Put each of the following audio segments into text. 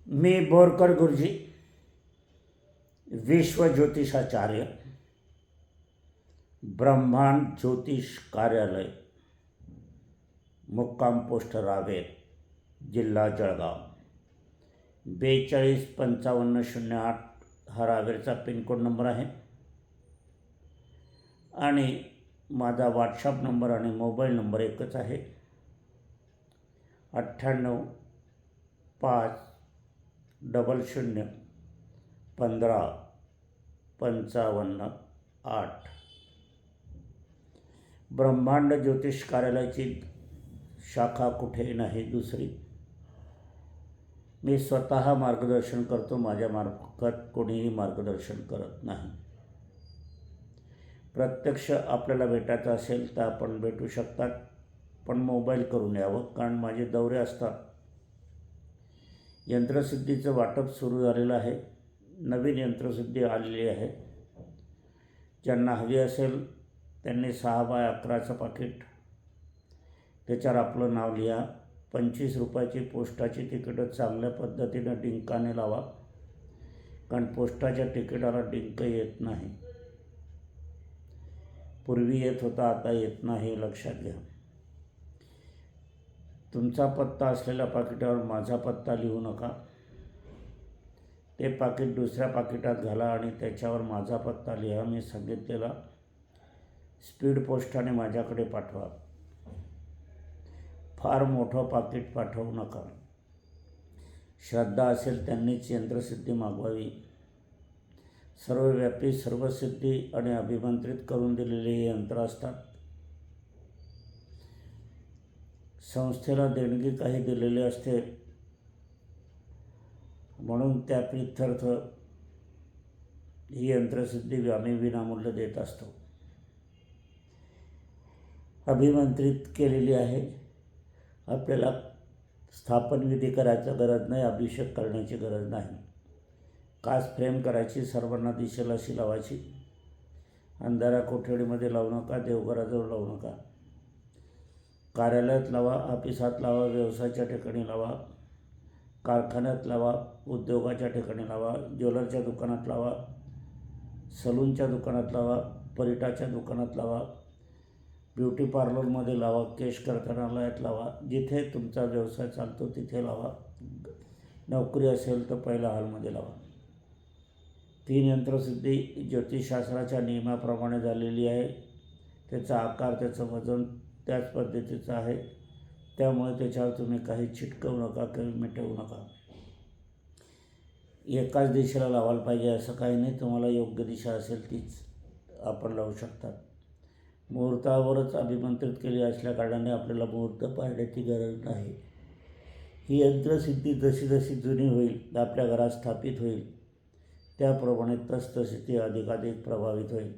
मी बोरकर गुरुजी, विश्व ज्योतिषाचार्य, ब्रह्मांड ज्योतिष कार्यालय, मुक्काम पोस्ट रावेर, जिल्हा जळगाव, 425508 हा रावेरचा पिनकोड नंबर आहे आणि माझा व्हॉट्सअप नंबर आणि मोबाईल नंबर एकच आहे, 9850155558. ब्रह्मांड ज्योतिष कार्यालयाची शाखा कुठे नाही दुसरी. मी स्वतः मार्गदर्शन करतो, माझ्यामार्फत कोणीही मार्गदर्शन करत नाही. प्रत्यक्ष आपल्याला भेटायचं असेल तर आपण भेटू शकतात, पण मोबाईल करून यावं, कारण माझे दौरे असतात. यंत्रसिद्धीचं वाटप सुरू झालेलं आहे. नवीन यंत्रसिद्धी आलेली आहे. ज्यांना हवी असेल त्यांनी 6x11चं पाकिट, त्याच्यावर आपलं नाव लिहा. 25 रुपयाची पोस्टाची तिकीटं चांगल्या पद्धतीनं डिंकाने लावा, कारण पोस्टाच्या तिकिटाला डिंक येत नाही. पूर्वी येत होता, आता येत नाही, लक्षात घ्या. तुमचा पत्ता असलेल्या पाकिटावर माझा पत्ता लिहू नका. ते पाकिट दुसऱ्या पाकिटात घाला आणि त्याच्यावर माझा पत्ता लिहा. मी सांगितलेला स्पीड पोस्टाने माझ्याकडे पाठवा. फार मोठं पाकिट पाठवू नका. श्रद्धा असेल त्यांनीच यंत्रसिद्धी मागवावी. सर्वव्यापी, सर्वसिद्धी आणि अभिमंत्रित करून दिलेले हे यंत्र असतात. संस्थेला देणगी काही दिलेली असते, म्हणून त्या प्रित्यर्थ ही यंत्रसिद्धी आम्ही विनामूल्य देत असतो. अभिमंत्रित केलेली आहे. आपल्याला स्थापनविधी करायची गरज नाही, अभिषेक करण्याची गरज नाही. काच फ्रेम करायची, सर्वांना दिसेल अशी लावायची. अंधाऱ्या कोठडीमध्ये लावू नका, देवघराजवळ लावू नका. कार्यालयात लावा, ऑफिसात लावा, व्यवसायाच्या ठिकाणी लावा, कारखान्यात लावा, उद्योगाच्या ठिकाणी लावा, ज्वेलरच्या दुकानात लावा, सलूनच्या दुकानात लावा, परिटाच्या दुकानात लावा, ब्युटी पार्लरमध्ये लावा, केश कारखान्यालयात लावा. जिथे तुमचा व्यवसाय चालतो तिथे लावा. नोकरी असेल तर पहिल्या हॉलमध्ये लावा. 3 यंत्रसिद्धी ज्योतिषशास्त्राच्या नियमाप्रमाणे झालेली आहे. त्याचा आकार, त्याचं वजन त्याच पद्धतीचं आहे. त्यामुळे त्याच्यावर तुम्ही काही चिटकवू नका, काही मिटवू नका. एकाच दिशेला लावायला पाहिजे असं काही नाही. तुम्हाला योग्य दिशा असेल तीच आपण लावू शकतात. मुहूर्तावरच अभिमंत्रित केली असल्याकारणाने आपल्याला मुहूर्त पाळण्याची गरज नाही. ही यंत्रसिद्धी जशी जशी जुनी होईल, आपल्या घरात स्थापित होईल, त्याप्रमाणे तसतशी ती अधिकाधिक प्रभावित होईल.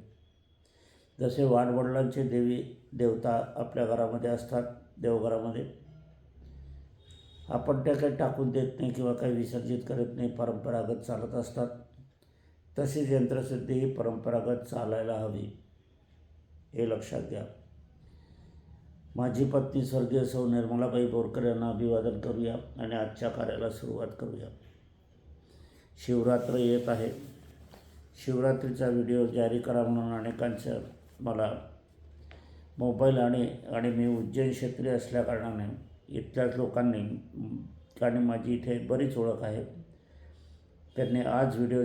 जसे वाडवडिलांचे देवी देवता आपल्या घरामध्ये असतात, देवघरामध्ये, आपण त्या काही टाकून देत नाही किंवा काही विसर्जित करत नाही, परंपरागत चालत असतात. तशीच यंत्रसिद्धी ही परंपरागत चालायला हवी, हे लक्षात घ्या. माझी पत्नी स्वर्गीय सौ निर्मलाबाई बोरकर यांना अभिवादन करूया आणि आजच्या कार्याला सुरुवात करूया. शिवरात्र येत आहे. शिवरात्रीचा व्हिडिओ जारी करा म्हणून अनेकांचं मला मोबाईल आणि मी उज्जैन क्षेत्री असल्याकारणाने इथल्याच लोकांनी, कारण माझी इथे बरीच ओळख आहे, त्यांनी आज व्हिडिओ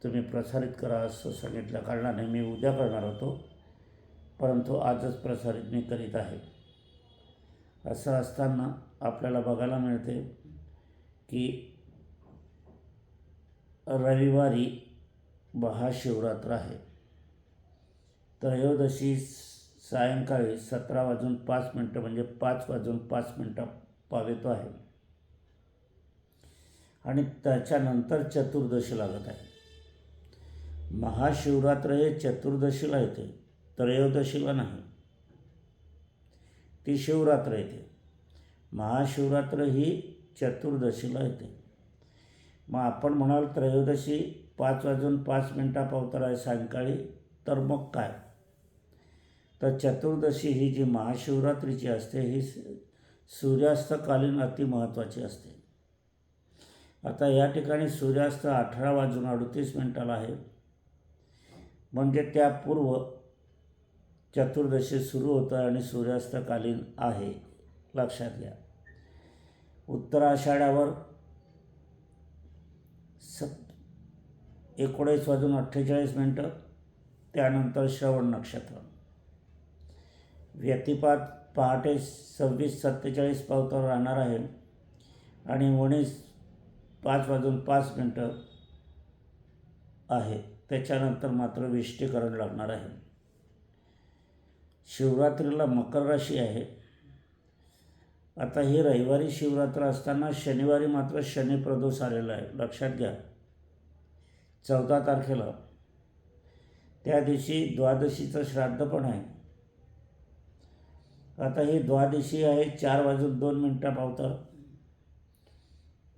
तुम्ही प्रसारित करा असं सांगितल्या कारणाने मी उद्या करणार होतो, परंतु आजच प्रसारित मी करीत आहे. असं असताना आपल्याला बघायला मिळते की रविवारी महाशिवरात्र आहे. त्रयोदशी सायंकाळी 17:05 म्हणजे 5:05 पावेतो आहे आणि त्याच्यानंतर चतुर्दशी लागत आहे. महाशिवरात्र हे चतुर्दशीला येते, त्रयोदशीला नाही. ती शिवरात्र येते. महाशिवरात्र ही चतुर्दशीला येते. मग आपण म्हणाल त्रयोदशी 5:05 पावतर आहे सायंकाळी, तर मग काय? तर चतुर्दशी ही जी महाशिवरात्रीची असते ही सूर्यास्तकालीन अतिमहत्त्वाची असते. आता या ठिकाणी सूर्यास्त 18:38 आहे, म्हणजे त्यापूर्व चतुर्दशी सुरू होतं आणि सूर्यास्तकालीन आहे, लक्षात घ्या. उत्तराषाढ्यावर 19:48, त्यानंतर श्रवण नक्षत्र. व्यतिपात पहाटे 26:47 पावतावर राहणार आहे आणि 5:05 आहे. त्याच्यानंतर मात्र विष्टीकरण लागणार आहे. शिवरात्रीला मकर राशी आहे. आता ही रविवारी शिवरात्र असताना शनिवारी मात्र शनी प्रदोष आलेला आहे, लक्षात घ्या. 14 तारखेला त्या दिवशी द्वादशीचं श्राद्ध पण आहे. आता ही द्वादशी आहे 4:02 पावतात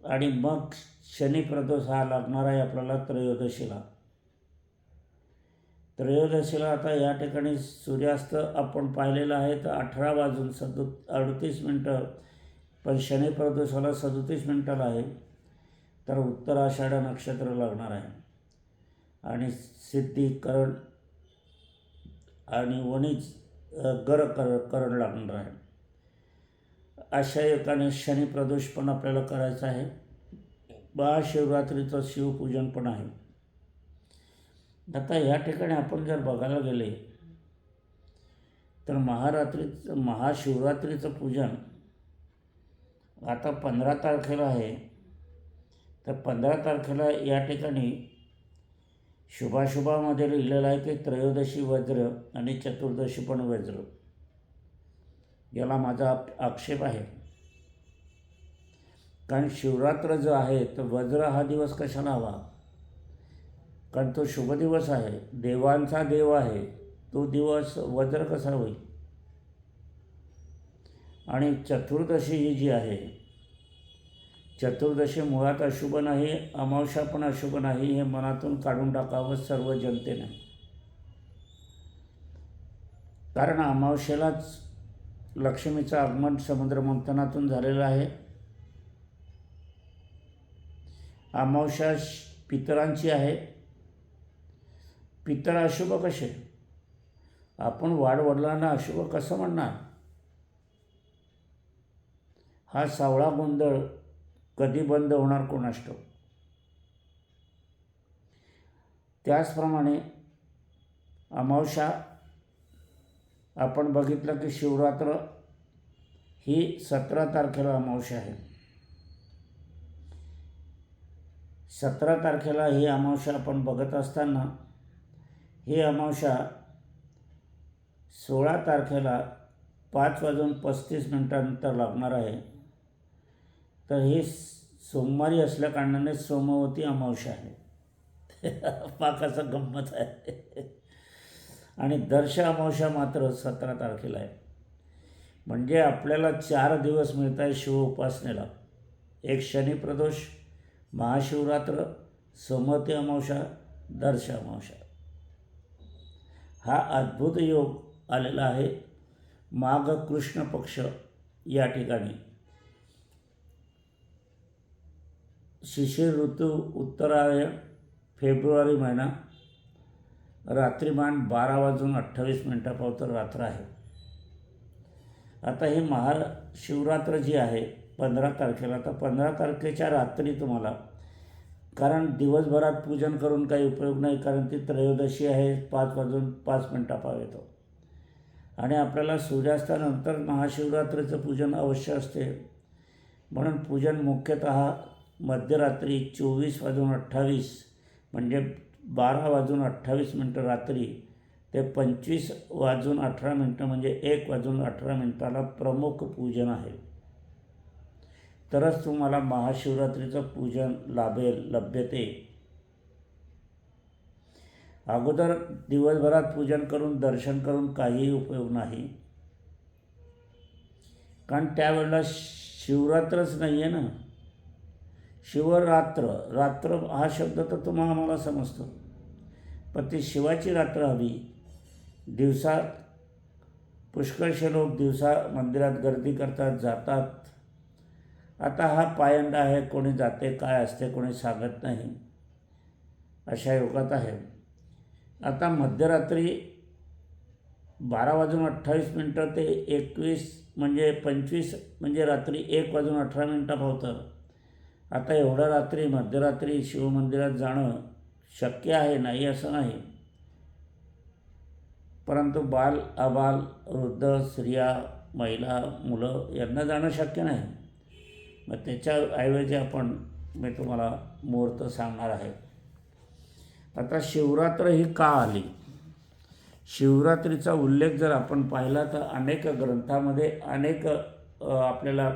आणि मग शनी प्रदोष हा लागणार आहे आपल्याला त्रयोदशीला. आता या ठिकाणी सूर्यास्त आपण पाहिलेला आहे तर 18:38, पण शनी प्रदोषाला 37 मिनिटाला आहे. तर उत्तराषाढ नक्षत्र लागणार आहे आणि सिद्धीकरण आणि वणीच करण लागणार आहे. अशा एकाने शनी प्रदोष पण आपल्याला करायचं आहे. महाशिवरात्रीचं शिवपूजन पण आहे. आता या ठिकाणी आपण जर बघायला गेले तर महाशिवरात्रीचं पूजन आता 15 तारखेला आहे. तर 15 तारखेला या ठिकाणी शुभाशुभामध्ये लिहिलेलं आहे की त्रयोदशी वज्र आणि चतुर्दशी पण वज्र. याला माझा आक्षेप आहे, कारण शिवरात्र जो आहे तर वज्र हा दिवस कशाला हवा, कारण तो शुभ दिवस आहे, देवांचा देव आहे, तो दिवस वज्र कसा होईल. आणि चतुर्दशी ही जी आहे, चतुर्दशी मुळात अशुभ नाही, अमावस्या पण अशुभ नाही, हे मनातून काढून टाकावं सर्व जनतेने. कारण अमावस्येलाच लक्ष्मीचं आगमन समुद्रमंथनातून झालेलं आहे. अमावस्या पितरांची आहे. पितर अशुभ कसे, आपण वाडवडिलांना अशुभ कसं म्हणणार. हा सावळा गोंधळ कधी बंद होणार कोणास ठाऊक. त्याचप्रमाणे अमावस्या आपण बघितलं की शिवरात्र ही 17 तारखेला अमावस्या आहे. 17 तारखेला ही अमावस्या आपण बघत असताना ही अमावस्या 16 तारखेला 5:35 लागणार आहे. तर ही सोमवारी असल्याकारणाने सोमवती अमावस्या आहे. पाकाचं गंमत आहे. आणि दर्श अमावस्या मात्र 17 तारखेला आहे. म्हणजे आपल्याला 4 दिवस मिळत आहे शिव उपासनेला. एक शनी प्रदोष, महाशिवरात्र, सोमवती अमावस्या, दर्श अमावस्या. हा अद्भुत योग आलेला आहे. माघ कृष्ण पक्ष या ठिकाणी शिशिर ऋतू, उत्तरायण, फेब्रुवारी महिना, रात्रीमान 12:28 पावतर रात्र आहे. आता ही महाशिवरात्र जी आहे 15 तारखेला, तर 15 तारखेच्या रात्री तुम्हाला, कारण दिवसभरात पूजन करून काही उपयोग नाही, कारण ती त्रयोदशी आहे, 5:05 येतो आणि आपल्याला सूर्यास्तानंतर महाशिवरात्रीचं पूजन अवश्य असते. म्हणून पूजन मुख्यतः मध्यरात्री 24:28 म्हणजे 12:28 रात्री ते 25:18 म्हणजे 1:18 प्रमुख पूजन आहे. तरच तुम्हाला महाशिवरात्रीचं पूजन लभ्यते. अगोदर दिवसभरात पूजन करून दर्शन करून काहीही उपयोग नाही, कारण त्यावेळेला शिवरात्रच नाही आहे ना. शिवरात्र, रात्र हा शब्द तर आम्हाला समजतो, पण ती शिवाची रात्र हवी. दिवसा पुष्कळशे लोक दिवसा मंदिरात गर्दी करतात, जातात आता हा पायंडा आहे, कोणी जाते काय असते कोणी सांगत नाही, अशा युगात आहे. आता मध्यरात्री 12:28 ते 21 म्हणजे 25 म्हणजे रात्री 1:18 होतं. आता एवढ्या रात्री मध्यरात्री शिवमंदिरात जाणं शक्य आहे, नाही असं नाही, परंतु बाल अबाल वृद्ध स्त्रिया महिला मुलं यांना जाणं शक्य नाही. मग त्याच्याऐवजी मी तुम्हाला मुहूर्त सांगणार आहे. आता शिवरात्र ही का आली? शिवरात्रीचा उल्लेख जर आपण पाहिला तर अनेक ग्रंथामध्ये अनेक आपल्याला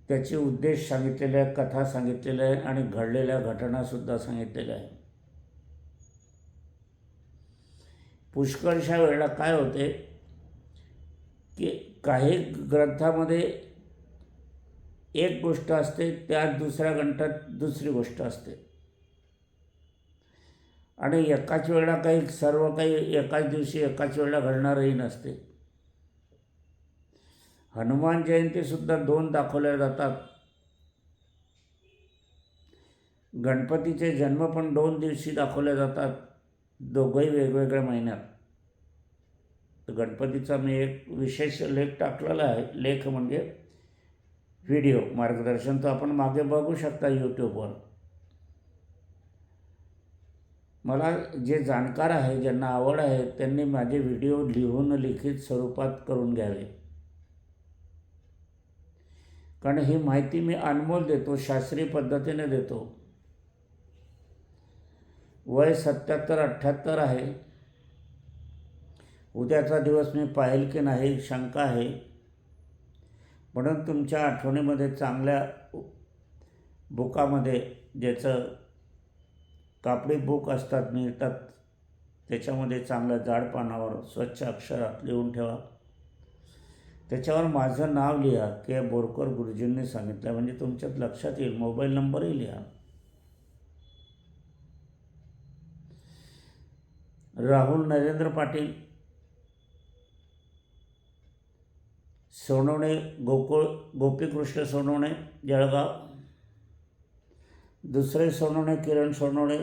त्याचे उद्देश सांगितलेले आहे, कथा सांगितलेल्या आहे आणि घडलेल्या घटनासुद्धा सांगितलेल्या आहे. पुष्कळशा वेळेला काय होते की काही ग्रंथामध्ये एक गोष्ट असते, त्यात दुसऱ्या ग्रंथात दुसरी गोष्ट असते आणि एकाच वेळेला सर्व काही एकाच दिवशी एकाच वेळेला घडणारही नसते. हनुमान जयंतीसुद्धा 2 दाखवल्या जातात. गणपतीचे जन्म पण 2 दिवशी दाखवले जातात, दोघंही वेगवेगळ्या महिन्यात. तर गणपतीचा मी एक विशेष लेख टाकलेला आहे. लेख म्हणजे व्हिडिओ मार्गदर्शन, तो आपण मागे बघू शकता यूट्यूबवर. मला जे जाणकार आहे, ज्यांना आवड आहे, त्यांनी माझे व्हिडिओ लिहून लिखित स्वरूपात करून घ्यावे, कारण ही माहिती मी अनमोल देतो, शास्त्रीय पद्धतीने देतो. वय 77-78 आहे. उद्याचा दिवस मी पाहिल की नाही शंका आहे, म्हणून तुमच्या आठवणीमध्ये चांगल्या बुकामध्ये, ज्याचं कापडी बुक असतात मिळतात, त्याच्यामध्ये चांगल्या जाड पानावर स्वच्छ अक्षरात लिहून ठेवा. त्याच्यावर माझं नाव लिहा, के बोरकर गुरुजींनी सांगितलं, म्हणजे तुमच्यात लक्षात येईल. मोबाईल नंबरही लिहा. राहुल नरेंद्र पाटील, सोनवणे, गोपीकृष्ण सोनवणे, जळगाव. दुसरे सोनवणे किरण सोनवणे,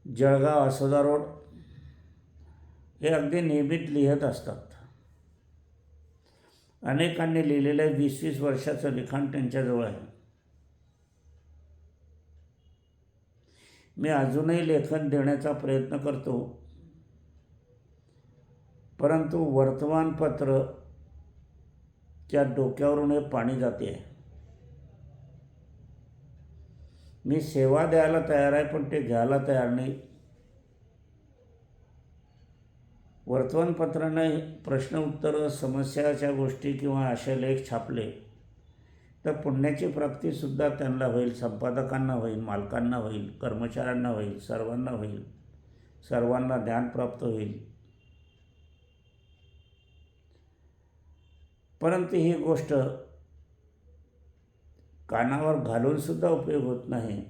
जळगाव आसोदा रोड. हे अगदी नियमित लिहित असतात. अनेकांनी लिहिलेलं 20-20 वर्षाचं लिखाण त्यांच्याजवळ आहे. मी अजूनही लेखन देण्याचा प्रयत्न करतो, परंतु वर्तमानपत्रच्या डोक्यावरून हे पाणी जाते. मी सेवा द्यायला तयार आहे, पण ते घ्यायला तयार नाही. वर्तमानपत्राने प्रश्न उत्तरं, समस्याच्या गोष्टी किंवा असे लेख छापले तर पुण्याची प्राप्तीसुद्धा त्यांना होईल, संपादकांना होईल, मालकांना होईल, कर्मचाऱ्यांना होईल, सर्वांना होईल, सर्वांना ज्ञान प्राप्त होईल. परंतु ही गोष्ट कानावर घालूनसुद्धा उपयोग होत नाही,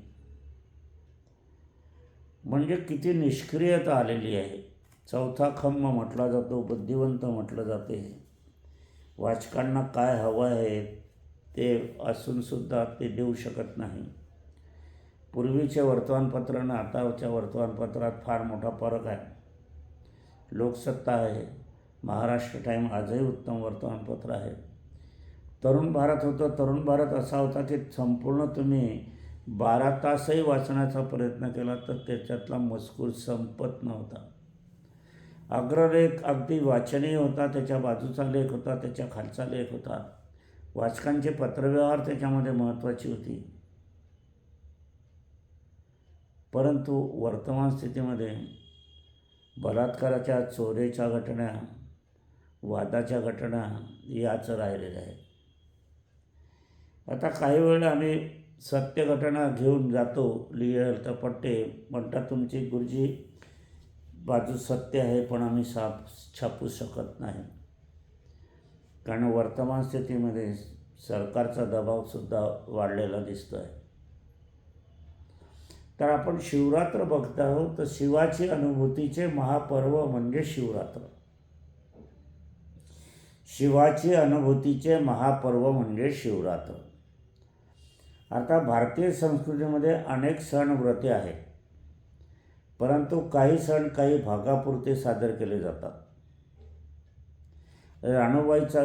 म्हणजे किती निष्क्रियता आलेली आहे. चौथा खंब म्हटला जातो, बुद्धिवंत म्हटलं जाते. वाचकांना काय हवं आहे ते असूनसुद्धा ते देऊ शकत नाही. पूर्वीच्या वर्तमानपत्रानं आताच्या वर्तमानपत्रात फार मोठा फरक आहे. लोकसत्ता आहे, महाराष्ट्र टाईम आजही उत्तम वर्तमानपत्र आहे. तरुण भारत होतं. तरुण भारत असा होता की संपूर्ण तुम्ही 12 तासही वाचण्याचा प्रयत्न केला तर त्याच्यातला मजकूर संपत नव्हता. अग्रलेख अगदी वाचनीय होता, त्याच्या बाजूचा लेख होता, त्याच्या खालचा लेख होता. वाचकांचे पत्रव्यवहार त्याच्यामध्ये महत्त्वाची होती. परंतु वर्तमान स्थितीमध्ये बलात्काराच्या, चोरीच्या घटना, वादाच्या घटना याच राहिलेल्या आहेत. आता काही वेळेला आम्ही सत्य घटना घेऊन जातो लिहायला, तर पट्टे म्हणतात तुमची गुरुजी बाजू सत्य आहे, पण आम्ही छापू शकत नाही, कारण वर्तमान स्थितीमध्ये सरकारचा दबावसुद्धा वाढलेला दिसतो आहे. तर आपण शिवरात्र बघत आहोत. तर शिवाची अनुभूतीचे महापर्व म्हणजे शिवरात्र. शिवाची अनुभूतीचे महापर्व म्हणजे शिवरात्र. आता भारतीय संस्कृतीमध्ये अनेक सण व्रते आहेत, परंतु काही सण काही भागापुरते सादर केले जातात. राणूबाईचा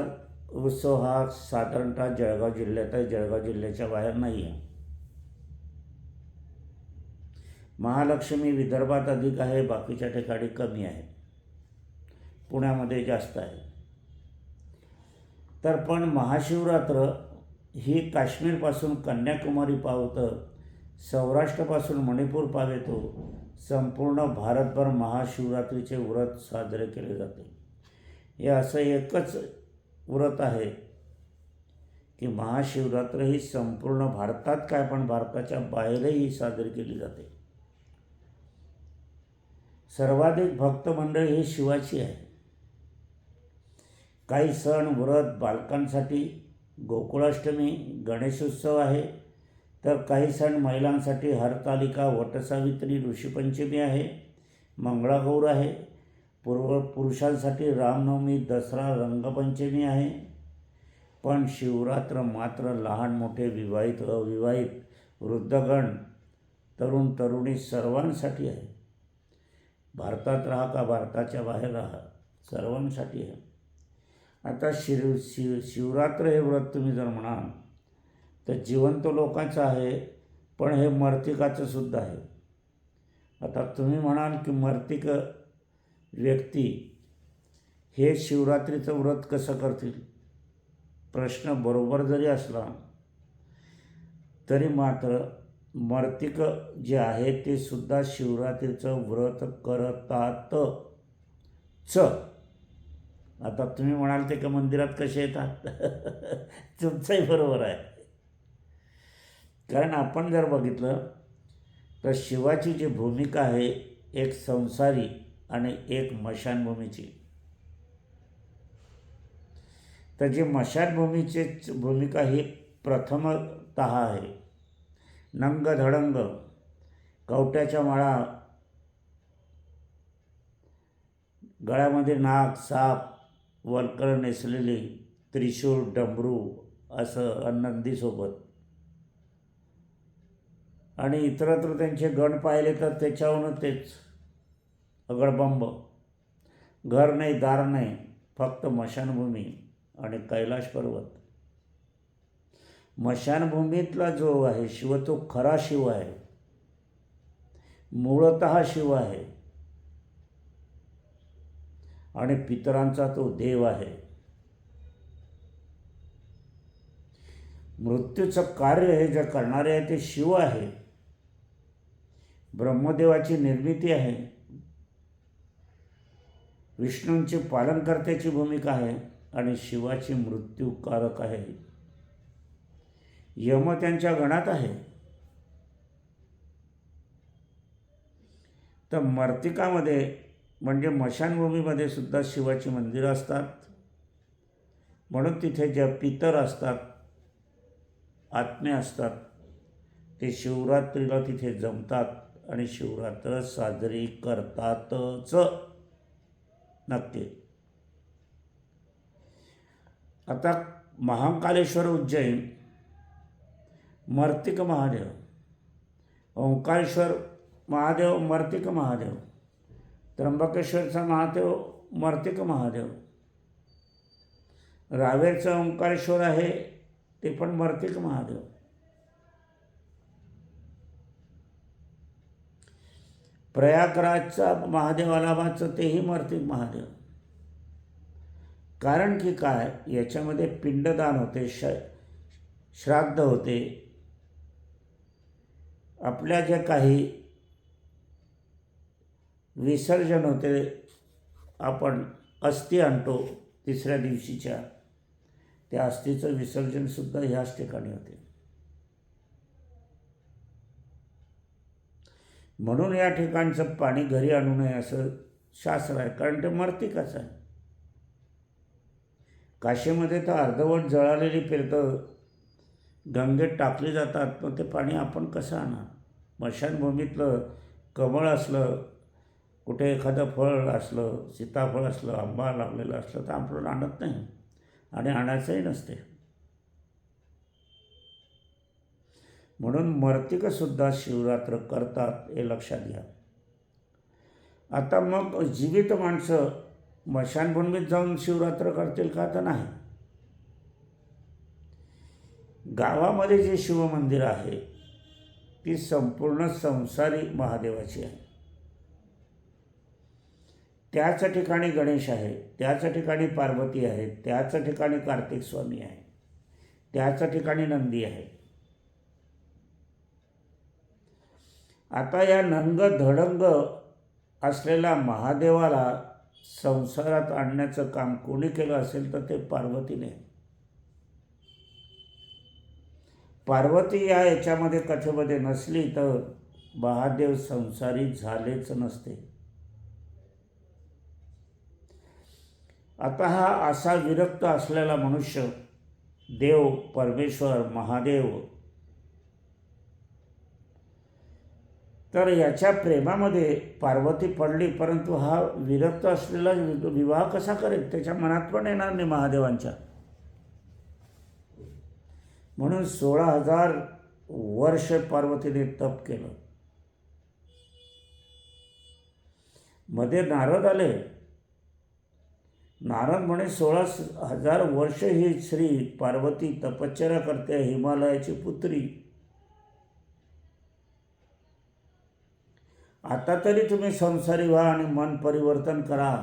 उत्सव हा साधारणतः जळगाव जिल्ह्यात आहे, जळगाव जिल्ह्याच्या बाहेर नाही आहे. महालक्ष्मी विदर्भात अधिक आहे, बाकीच्या ठिकाणी कमी आहे, पुण्यामध्ये जास्त आहे. तर पण महाशिवरात्र ही काश्मीरपासून कन्याकुमारी पावतं, सौराष्ट्रापासून मणिपूर पावेतो, संपूर्ण भारतभर महाशिवरात्रीचे व्रत साजरे केले जाते. हे असं एकच व्रत आहे की महाशिवरात्र ही संपूर्ण भारतात काय पण भारताच्या बाहेरही साजरी केली जाते. सर्वाधिक भक्त मंडळी ही शिवाची आहे. काही सण व्रत बालकांसाठी गोकुळाष्टमी, गणेशोत्सव आहे, तर काही सण महिलांसाठी हरतालिका, वटसावित्री, ऋषीपंचमी आहे, मंगळागौर आहे, पुरुषांसाठी रामनवमी, दसरा, रंगपंचमी आहे. पण शिवरात्र मात्र लहान मोठे, विवाहित अविवाहित, वृद्धगण, तरुण तरुणी सर्वांसाठी आहे. भारतात राहा का भारताच्या बाहेर राहा, सर्वांसाठी आहे. आता शिवरात्र हे व्रत तुम्ही जर म्हणाल तर जिवंत लोकांचं आहे, पण हे मर्तिकाचं सुद्धा आहे. आता तुम्ही म्हणाल की मर्तिक व्यक्ती हे शिवरात्रीचं व्रत कसं करतील? प्रश्न बरोबर जरी असला तरी मात्र मर्तिक जे आहे ते सुद्धा शिवरात्रीचं व्रत करतातच. आता तुम्ही म्हणाल ते का मंदिरात कसे येतात? तुमचंही बरोबर आहे. कारण आपण जर बघितलं तर शिवाची जी भूमिका आहे एक संसारी आणि एक मशानभूमीची. तर जी मशानभूमीची भूमिका ही प्रथमतः आहे. नंग धडंग, कवट्याच्या माळा, गळ्यामध्ये नाग, साप, वल्कर नेसलेली, त्रिशूळ, डमरू असं नंदीसोबत, आणि इतरत्र त्यांचे गण पाहिले तर त्याच्याहून तेच अगडबंब. घर नाही, दार नाही, फक्त मशानभूमी आणि कैलाश पर्वत. मशानभूमीतला जो आहे शिव तो खरा शिव आहे, मूळतः शिव आहे आणि पितरांचा तो देव आहे. मृत्यूचं कार्य हे जे करणारे आहे ते शिव आहे. ब्रह्मदेवाची निर्मिती आहे, विष्णूंची पालनकर्त्याची भूमिका आहे आणि शिवाची मृत्यूकारक आहे. यम त्यांच्या गणात आहे. तर मर्तिकामध्ये म्हणजे मशानभूमीमध्ये सुद्धा शिवाची मंदिरं असतात. म्हणून तिथे जे पितर असतात, आत्मे असतात, ते शिवरात्रीला तिथे जमतात आणि शिवरात्र साजरी करतातच नक्की. आता महाकालेश्वर उज्जैन, मर्तिक महादेव, ओंकारेश्वर महादेव मर्तिक महादेव, त्र्यंबकेश्वरचा महादेव मर्तिक महादेव, रावेरचं ओंकारेश्वर आहे ते पण मर्तिक महादेव. प्रयागराजचा महादेव अलाहाबादचं तेही मर्तिक महादेव. कारण की काय, याच्यामध्ये पिंडदान होते, श्राद्ध होते, आपल्या ज्या काही विसर्जन होते, आपण अस्थी आणतो तिसऱ्या दिवशीच्या, त्या अस्थीचं विसर्जनसुद्धा ह्याच ठिकाणी होते. म्हणून या ठिकाणचं पाणी घरी आणू नये असं शास्त्र आहे, कारण ते मर्तिकच आहे. काशीमध्ये तर अर्धवट जळालेली पिरतं गंगेत टाकली जातात, पण ते पाणी आपण कसं आणणार? मशानभूमीतलं कमळ असलं, कुठे एखादं फळ असलं, सीताफळ असलं, आंबा लागलेलं असलं तर आपण आणत नाही. आणि आणायचंही नसते. म्हणून मर्तिकसुद्धा शिवरात्र करतात, हे लक्षात घ्या. आता मग जीवित माणसं स्मशानभूमीत जाऊन शिवरात्र करतील का? तर नाही. गावामध्ये जे शिवमंदिर आहे ती संपूर्ण संसारी महादेवाची आहे. त्याच ठिकाणी गणेश आहे, त्याच ठिकाणी पार्वती आहे, त्याच ठिकाणी कार्तिक स्वामी आहे, त्याच ठिकाणी नंदी आहे. आता या नंग धडंग असलेल्या महादेवाला संसारात आणण्याचं काम कोणी केलं असेल तर ते पार्वतीने. पार्वती या याच्यामध्ये कथेमध्ये नसली तर महादेव संसारी झालेच नसते. आता हा असा विरक्त असलेला मनुष्य, देव, परमेश्वर, महादेव, तर याच्या प्रेमामध्ये पार्वती पडली, परंतु हा विरक्त असलेला विवाह कसा करेल? त्याच्या मनात पण येणार नाही महादेवांच्या. म्हणून 16,000 वर्ष पार्वतीने तप केलं. मध्ये नारद आले. नारद म्हणे 16,000 वर्ष ही श्री पार्वती तपश्चर्या करते, हिमालयाची पुत्री. आता तरी तुम्ही संसारी व्हा आणि मन परिवर्तन करा.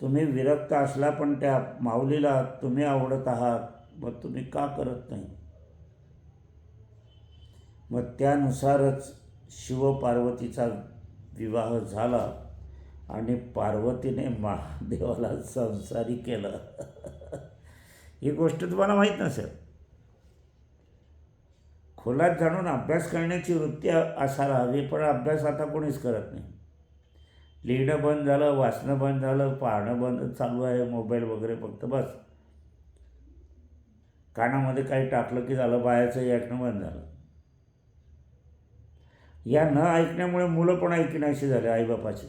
तुम्ही विरक्त असला पण त्या माऊलीला तुम्ही आवडत आहात, मग तुम्ही का करत नाही? मग त्यानुसारच शिव पार्वतीचा विवाह झाला आणि पार्वतीने महादेवाला संसारी केलं. ही गोष्ट तुम्हाला माहीत नसेल. खोलात जाणून अभ्यास करण्याची वृत्ती असायला हवी, पण अभ्यास आता कोणीच करत नाही. लिहिणं बंद झालं, वाचणं बंद झालं, पाहणं बंद चालू आहे, मोबाईल वगैरे फक्त बस. कानामध्ये काही टाकलं की झालं, बायाचं ऐकणं बंद झालं. या न ऐकण्यामुळे मुलं पण ऐकण्याशी झाले, आईबापाची.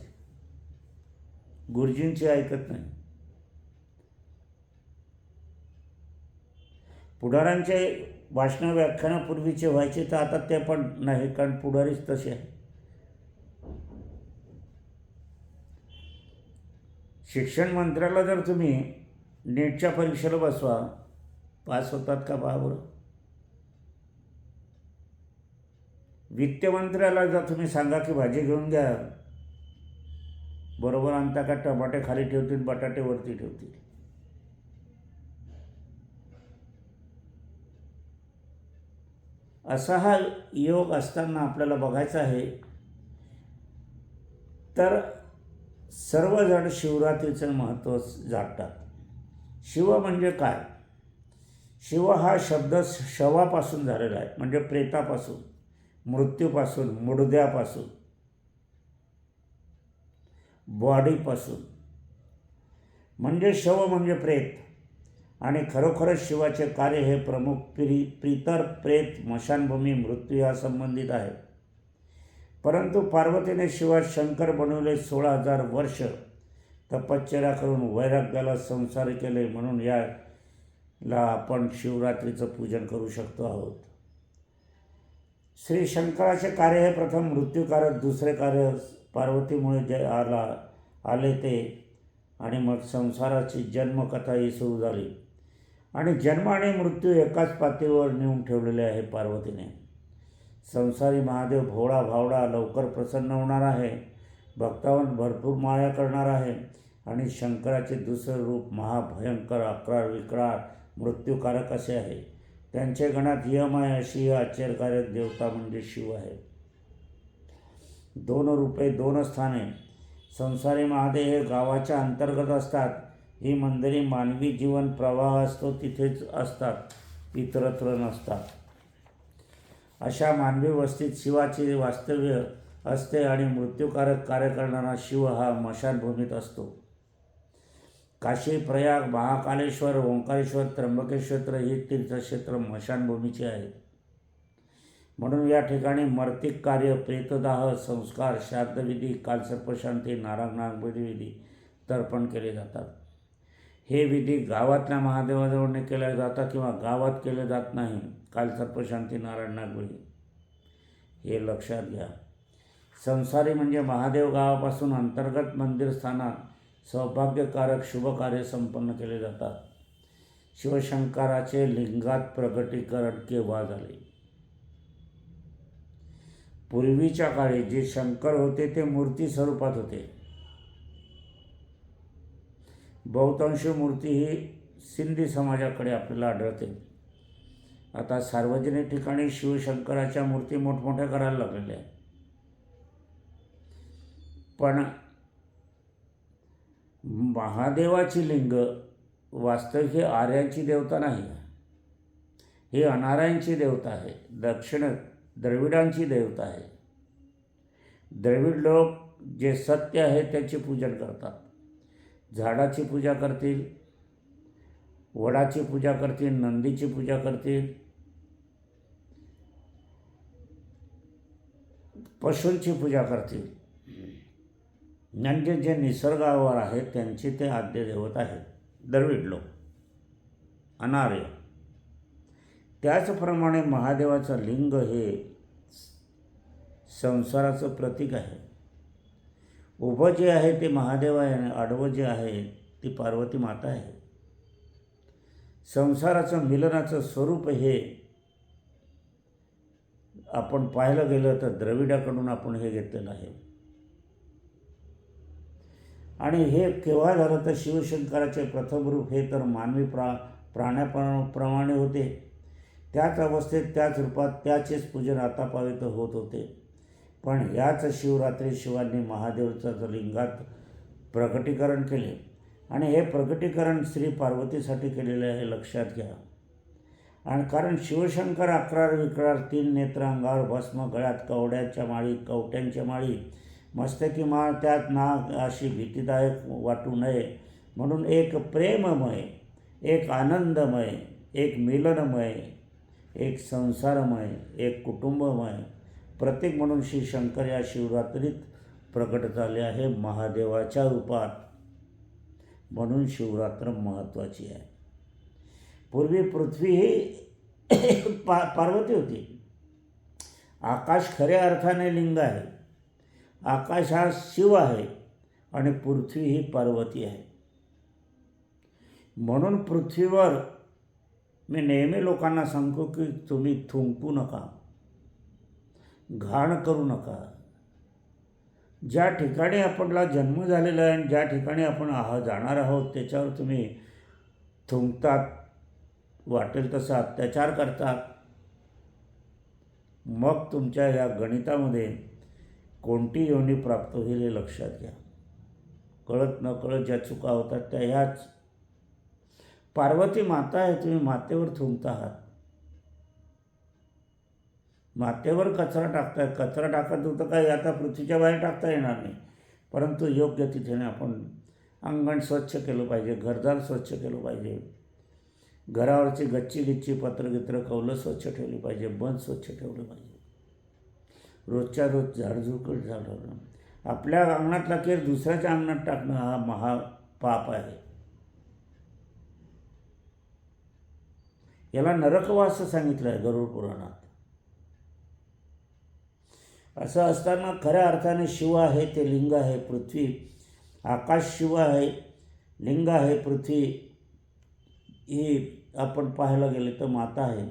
गुरुजींची ऐकत नाही. पुढाऱ्यांचे भाषणं व्याख्यानापूर्वीचे व्हायचे, तर आता ते पण नाही, कारण पुढारीच तसे आहे. शिक्षण मंत्र्याला जर तुम्ही नीटच्या परीक्षेला बसवा, पास होतात का पहा बरं. वित्तमंत्र्याला जर तुम्ही सांगा की भाजी घेऊन घ्या, बरोबर आणता का? टमाटे खाली ठेवतील, बटाटे वरती ठेवतील. असा हा योग असताना आपल्याला बघायचा आहे. तर सर्वजण शिवरात्रीचं महत्त्व जाणतात. शिव म्हणजे काय? शिव हा शब्द शवापासून झालेला आहे, म्हणजे प्रेतापासून, मृत्यूपासून, मुडद्यापासून, बॉडीपासून. म्हणजे शव म्हणजे प्रेत. आणि खरोखरच शिवाचे कार्य हे प्रमुख प्रितर, प्रेत, स्मशानभूमी, मृत्यू या संबंधित आहे. परंतु पार्वतीने शिवात शंकर बनवले. 16,000 वर्ष तपश्चर्या करून वैराग्याला संसार केले. म्हणून याला आपण शिवरात्रीचं पूजन करू शकतो आहोत. श्री शंकराचे कार्य हे प्रथम मृत्यूकारक, दुसरे कार्य पार्वतीमुळे जे आले ते, आणि मग संसाराची जन्मकथा ही सुरू झाली. आणि जन्म आणि मृत्यू एकाच पातळीवर नेऊन ठेवलेले आहे पार्वतीने. संसारी महादेव भोळा भावडा, लवकर प्रसन्न होणार आहे, भक्तांवर भरपूर माया करणार आहे. आणि शंकराचे दुसरे रूप महाभयंकर, अक्रार, विक्रार, मृत्यूकारक असे आहे. त्यांचे गणात यम आहे. अशी आश्चर्यकारक देवता म्हणजे शिव आहे. 2 रूपे, 2 स्थाने. संसारी महादेव हे गावाच्या अंतर्गत असतात. ही मंदिरे मानवी जीवन प्रवाह असतो तिथेच असतात, इतरत्र नसतात. अशा मानवी वस्तीत शिवाचे वास्तव्य असते आणि मृत्यूकारक कार्य करणारा शिव हा स्मशानभूमीत असतो. काशी, प्रयाग, महाकालेश्वर, ओंकारेश्वर, त्र्यंबकेश्वर ही तीर्थक्षेत्र स्मशानभूमीची आहेत. म्हणून या ठिकाणी मर्तिक कार्य, प्रेतदाह, संस्कार, श्राद्धविधी, कालसर्पशांती, नारंग नागबळी विधी, तर्पण केले जातात. हे विधी गावातल्या महादेवाजवळ केल्या जातात किंवा गावात केले जात नाही. कालसर्पशांती नारायण नागवळी हे लक्षात घ्या. संसारी म्हणजे महादेव गावापासून अंतर्गत मंदिर स्थानात सौभाग्यकारक शुभकार्य संपन्न केले जातात. शिवशंकराचे लिंगात प्रगटीकरण केव्हा झाले? पूर्वीच्या काळी जे शंकर होते ते मूर्ती स्वरूपात होते. बहुतांश मूर्ती ही सिंधी समाजाकडे आपल्याला आढळते. आता सार्वजनिक ठिकाणी शिवशंकराच्या मूर्ती मोठमोठ्या करायला लागलेल्या आहेत. पण महादेवाची लिंग वास्तविक हे आर्यांची देवता नाही, ही अनार्यांची देवता आहे. दक्षिण द्रविडांची देवता आहे. द्रविड लोक जे सत्य आहे त्याचे पूजन करतात. झाडाची पूजा करतील, वडाची पूजा करतील, नंदीची पूजा करतील, पशूंची पूजा करतील. म्हणजे जे निसर्गावर आहेत त्यांचे ते आद्य दैवत आहेत द्रविड लोक, अनार्य. त्याचप्रमाणे महादेवाचं लिंग हे संसाराचं प्रतीक आहे. उभं जे आहे ते महादेव आहे आणि आडवं जे आहे ती पार्वती माता आहे. संसाराचं मिलनाचं स्वरूप हे आपण पाहायला गेलं तर द्रविडाकडून आपण हे घेतलेलं आहे. आणि हे केव्हा झालं तर शिवशंकराचे प्रथम रूप हे तर मानवी प्राण्याप्रमाणे होते. त्याच अवस्थेत त्याच रूपात त्याचेच पूजन आतापावित होत होते. पण याच शिवरात्री शिवांनी महादेवाचं लिंगात प्रकटीकरण केले आणि हे प्रकटीकरण श्री पार्वतीसाठी केलेले आहे, लक्षात घ्या. आणि कारण शिवशंकर अकरार विक्रार, 3 नेत्र, अंगावर भस्म, गळ्यात कवड्याच्या माळी, कवट्यांच्या माळी, मस्तकी माळ, त्यात नाग अशी भीतीदायक वाटू नये म्हणून एक प्रेममय, एक आनंदमय, एक मिलनमय, एक संसारमय, एक कुटुंबमय प्रतीक म्हणून श्री शंकर या शिवरात्रीत प्रकट झाले आहे महादेवाच्या रूपात. म्हणून शिवरात्र महत्त्वाची आहे. पूर्वी पृथ्वी ही पार्वती होती. आकाश खऱ्या अर्थाने लिंग आहे. आकाश हा शिव आहे आणि पृथ्वी ही पार्वती आहे. म्हणून पृथ्वीवर मी नेहमी लोकांना सांगतो की तुम्ही थुंकू नका, घाण करू नका. ज्या ठिकाणी आपला जन्म झालेला आहे आणि ज्या ठिकाणी आपण जाणार आहोत त्याच्यावर तुम्ही थुंकतात, वाटेल तसा अत्याचार करतात, मग तुमच्या या गणितामध्ये कोणती योनी प्राप्त होईल हे लक्षात घ्या. कळत न कळत ज्या चुका होतात त्या ह्याच. पार्वती माता आहे, तुम्ही मातेवर थुंकता आहात. मातेवर कचरा टाकताय. कचरा टाकत होतं काही आता पृथ्वीच्या बाहेर टाकता येणार नाही, परंतु योग्य तिथेने आपण अंगण स्वच्छ केलं पाहिजे, घरदार स्वच्छ केलं पाहिजे, घरावरची गच्ची गिच्ची पत्रगित्र कौलं स्वच्छ ठेवली पाहिजे, बंद स्वच्छ ठेवलं पाहिजे. रोजच्या रोज झाडझुड झाडं. आपल्या अंगणातला केर दुसऱ्याच्या अंगणात टाकणं हा महापाप आहे. याला नरकवास सांगितलं आहे गरुड पुराणात. असं असताना खऱ्या अर्थाने शिव आहे ते लिंग आहे पृथ्वी. आकाश शिव आहे, लिंग आहे पृथ्वी ही आपण पाहायला गेले तर माता आहे.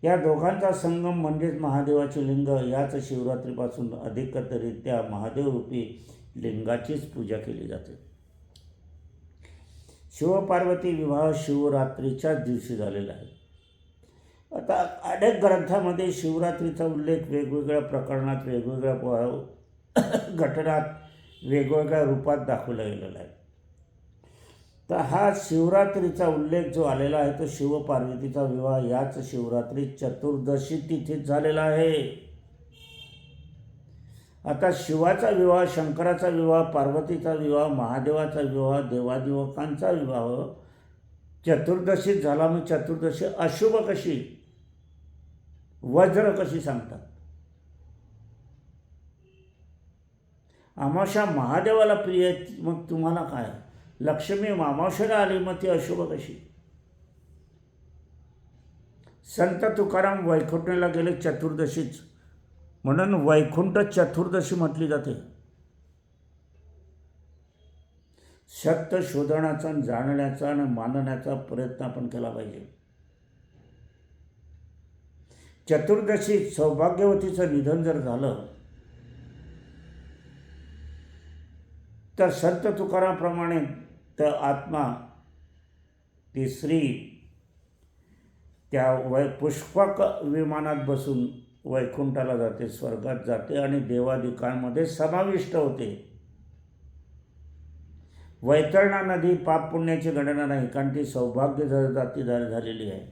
या दोघांचा संगम म्हणजेच महादेवाचे लिंग. याच शिवरात्रीपासून अधिकतरीत्या महादेवरूपी लिंगाचीच पूजा केली जाते. शिवपार्वती विवाह शिवरात्रीच्याच दिवशी झालेला आहे. आता अनेक ग्रंथामध्ये शिवरात्रीचा उल्लेख वेगवेगळ्या प्रकरणात, वेगवेगळ्या घटनात, वेगवेगळ्या रूपात दाखवला गेलेला आहे. तर हा शिवरात्रीचा उल्लेख जो आलेला आहे तो शिवपार्वतीचा विवाह याच शिवरात्री चतुर्दशी तिथीत झालेला आहे. आता शिवाचा विवाह, शंकराचा विवाह, पार्वतीचा विवाह, महादेवाचा विवाह, देवादिवकांचा विवाह चतुर्दशीत झाला. मग चतुर्दशी अशुभ कशी, वज्र कशी सांगतात? अमावस्या महादेवाला प्रिय, मग तुम्हाला काय? लक्ष्मी अमावस्येला आली मग ती अशुभ कशी? संत तुकाराम वैकुंठला गेले चतुर्दशीच, म्हणून वैकुंठ चतुर्दशी म्हटली जाते. सत्य शोधण्याचा, जाणण्याचा आणि मानण्याचा प्रयत्न आपण केला पाहिजे. चतुर्दशी सौभाग्यवतीचं निधन जर झालं तर संत तुकारामाप्रमाणे तर आत्मा ती स्त्री त्या पुष्पक विमानात बसून वैकुंठाला जाते, स्वर्गात जाते आणि देवादिकांमध्ये समाविष्ट होते. वैतरणा नदी पाप पुण्याची गणना नाही, कारण ती सौभाग्य जाती झालेली आहे.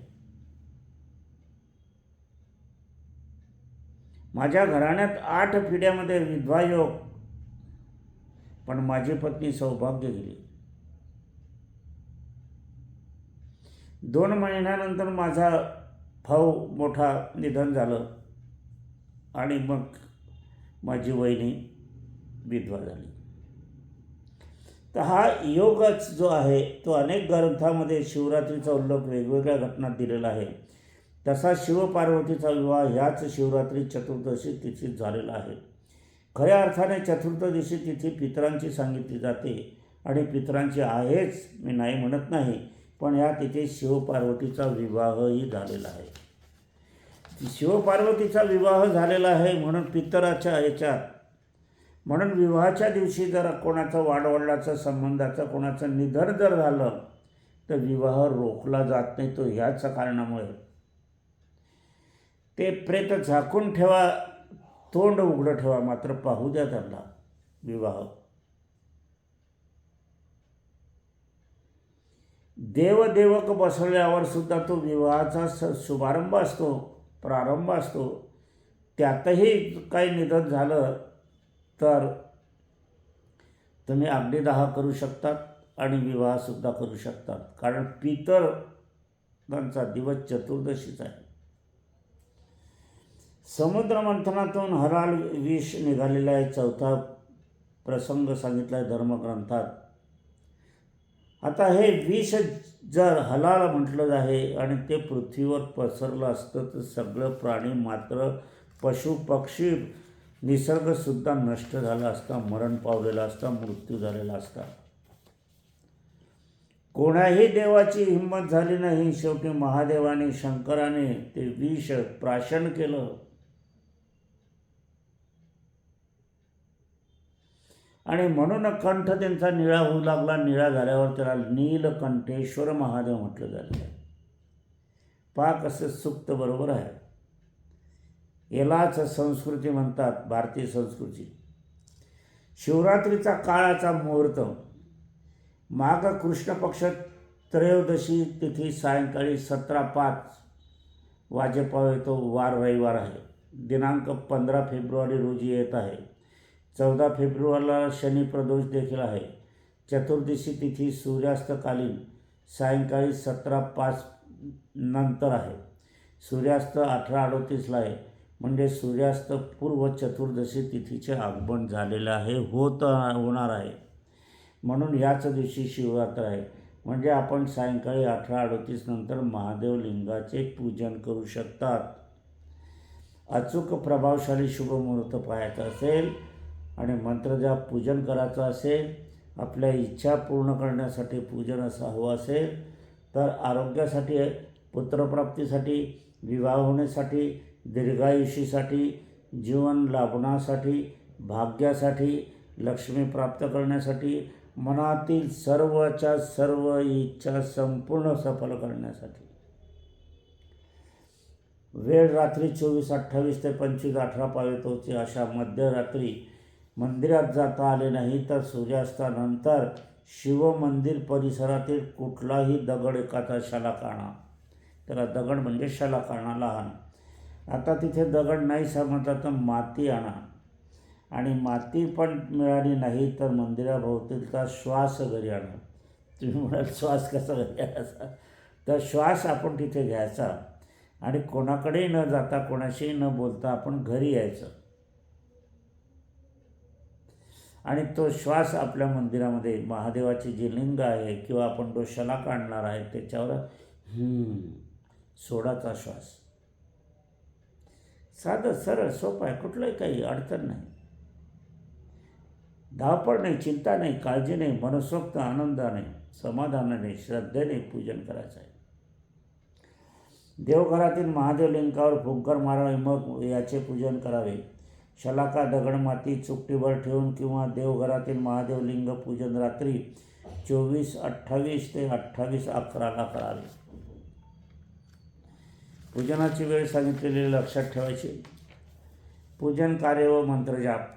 माझ्या घराण्यात 8 पिढ्यामध्ये विधवा योग, पण माझी पत्नी सौभाग्य गेली. 2 महिन्यानंतर माझा भाऊ मोठा निधन झालं आणि मग माझी वहिनी विधवा झाली. तर हा योगच जो आहे तो अनेक ग्रंथामध्ये शिवरात्रीचा उल्लेख वेगवेगळ्या घटनात दिलेला आहे. तसा शिवपार्वतीचा विवाह ह्याच शिवरात्री चतुर्दशी तिथीत झालेला आहे. खऱ्या अर्थाने चतुर्दशी तिथी पितरांची सांगितली जाते आणि पितरांची आहेच, मी नाही म्हणत नाही, पण ह्या तिथे शिवपार्वतीचा विवाहही झालेला आहे. शिवपार्वतीचा विवाह झालेला आहे म्हणून पितराच्या ह्याच्यात, म्हणून विवाहाच्या दिवशी जर कोणाचं वाडवडिलाचं संबंधाचं कोणाचं निधन जर झालं तर विवाह रोखला जात नाही. तो ह्याच कारणामुळे ते प्रेत झाकून ठेवा, तोंड उघडं ठेवा, मात्र पाहू द्या त्यांना विवाह. देवदेवक बसवल्यावर सुद्धा तो विवाहाचा शुभारंभ असतो, प्रारंभ असतो. त्यातही काही निधन झालं तर तुम्ही अगदी 10 करू शकतात आणि विवाहसुद्धा करू शकतात, कारण पितरांचा दिवस चतुर्दशीचा आहे. समुद्र मंथनातून हलाल विष निघालेला आहे, 4था प्रसंग सांगितला आहे धर्मग्रंथात. आता हे विष जर हलाल म्हटलं आहे आणि ते पृथ्वीवर पसरलं असतं तर सगळं प्राणी मात्र पशु पक्षी निसर्गसुद्धा नष्ट झाला असता, मरण पावलेला असता, मृत्यू झालेला असता. कोणाही देवाची हिंमत झाली नाही. शेवटी महादेवाने, शंकराने ते विष प्राशन केलं आणि म्हणून कंठ त्यांचा निळा होऊ लागला. निळा झाल्यावर त्याला नीलकंठेश्वर महादेव म्हटलं झालं आहे. पहा कसं सुक्त बरोबर आहे. यालाच संस्कृती म्हणतात, भारतीय संस्कृती. शिवरात्रीचा काळाचा मुहूर्त माघ कृष्ण पक्ष त्रयोदशी तिथी सायंकाळी 17:05 वाजेपाव तो वार रविवार आहे. दिनांक 15 फेब्रुवारी रोजी येत आहे. 14 फेब्रुवारीला शनी प्रदोष देखील आहे. चतुर्दशी तिथी सूर्यास्तकालीन सायंकाळी 17:05 नंतर आहे. सूर्यास्त 18:38ला आहे, म्हणजे सूर्यास्त पूर्व चतुर्दशी तिथीचे आगमन झालेलं आहे, होणार आहे. म्हणून ह्याच दिवशी शिवरात्र आहे. म्हणजे आपण सायंकाळी 18:38 नंतर महादेव लिंगाचे पूजन करू शकतात. अचूक प्रभावशाली शुभमुहूर्त पाहायचा असेल आणि मंत्रजाप पूजन करायचं असेल, आपल्या इच्छा पूर्ण करण्यासाठी पूजन असं हवं असेल तर आरोग्यासाठी, पुत्रप्राप्तीसाठी, विवाह होण्यासाठी, दीर्घायुष्यासाठी, जीवन लाभण्यासाठी, भाग्यासाठी, लक्ष्मी प्राप्त करण्यासाठी, मनातील सर्वच्या सर्व इच्छा संपूर्ण सफल करण्यासाठी. वेळ रात्री 24:28 ते 25:18 पावेतोची. अशा मध्यरात्री मंदिरात जाता आले नाही तर सूर्यास्तानंतर शिवमंदिर परिसरातील कुठलाही दगड एखादा शलाका आणा. त्याला दगड म्हणजे शलाका आणा, लहान. आता तिथे दगड नाही समजला तर माती आणा, आणि माती पण मिळाली नाही तर मंदिराभोवतीचा श्वास घरी आणा. तुम्ही म्हणाल श्वास कसा घरी आणायचा? तर श्वास आपण तिथे घ्यायचा आणि कोणाकडेही न जाता, कोणाशीही न बोलता आपण घरी यायचं. आणि तो श्वास आपल्या मंदिरामध्ये महादेवाची जी लिंग आहे किंवा आपण तो शलाका आणणार आहे त्याच्यावर सोडाचा श्वास. साधं सरळ सोपं आहे, कुठलंही काही अडचण नाही, धावपळ नाही, चिंता नाही, काळजी नाही, मनसोक्त आनंदाने समाधानाने श्रद्धेने पूजन करायचं आहे. देवघरातील महादेव लिंगावर फुंकर मारावे, मग याचे पूजन करावे. शलाका दगड माती चुकटीभर ठेवून किंवा देवघरातील महादेव लिंग पूजन रात्री 24:28 ते 28:11 करावे. पूजनाची वेळ सांगितलेली लक्षात ठेवायची. पूजन कार्य व मंत्रजाप.